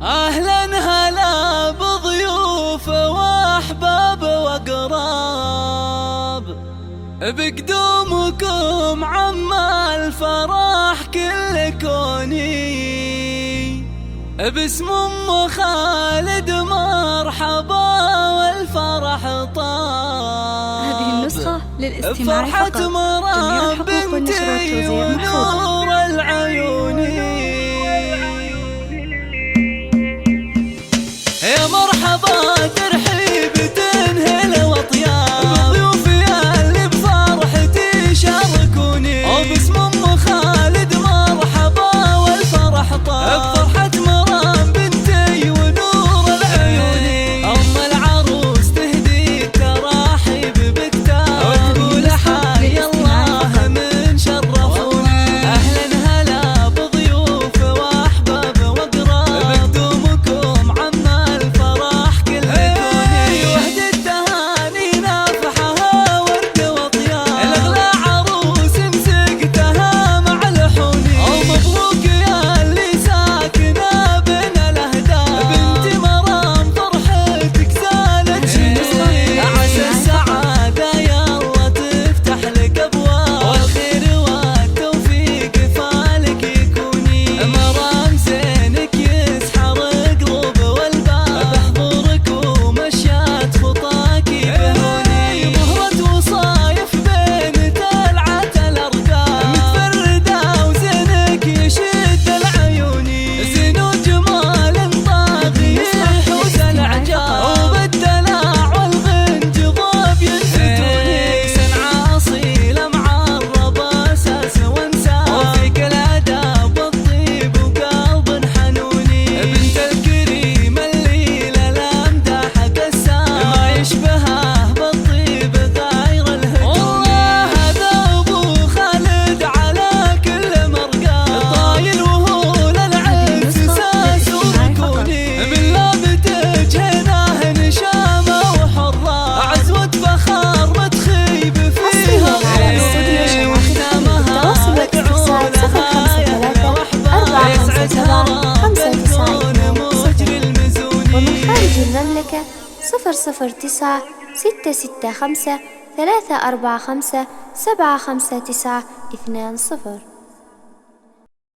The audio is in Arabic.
أهلا هلا بضيوف وأحباب وأقراب، بقدومكم عم الفرح كل كوني، باسم أم خالد مرحبا والفرح طاب. هذه النسخة للاستماع فرحة فقط. جميع مرام الحقوق والنشر بنتي والتوزيع محفوظة. ونور العيوني، يا مرحبا ترحيب تنهل وطياب، ضيوفي اللي بفرحتي شاركوني، وباسم ام خالد مرحبا والفرح طاب. بفرحة مرام بنتي ونور العيوني، ام العروس تهدي التراحيب بكتاب، وتقول حي الله من شرفوني. اهلا هلا بضيوف واحباب واقراب، بقدومكم عم الفرح كل كوني، وحدة التهاني نافحها ورد وطياب، الاغلى عروس مسكتها مع لحوني، ومبروك يا اللي ساكنه بين الاهداف، بنت مرام فرحتك زالت شيء، عسى السعاده يلا تفتح لك ابواب، والخير والتوفيق فالك يكوني، مرام زينك يسحر قلوب والباب، بحضورك ومشات خطاكي بهوني، مهرة وصايف بين تلعة الارقام، متفردة وزينك يشد العيوني، زين وجمال طاغي يحوز الاعجاب، وبالدلع والغنج ضاب ينفتوني، سنعة اصيلة معربة اساس وانساب، وفيك الاداب والطيب وقلب حنوني، بنت الكريم اللي للامدح قسام، ما يشبهه بالطيب غير الهجوم، والله هذا ابو خالد على كل مرقام، طايل وهو للعز ساس وركوني، من لابتك هناه نشامه وحره، عزوة فخار ما تخيب فيها الاستوديو ختامها اتصل ومن خارج المملكة 009 665 345 759 20.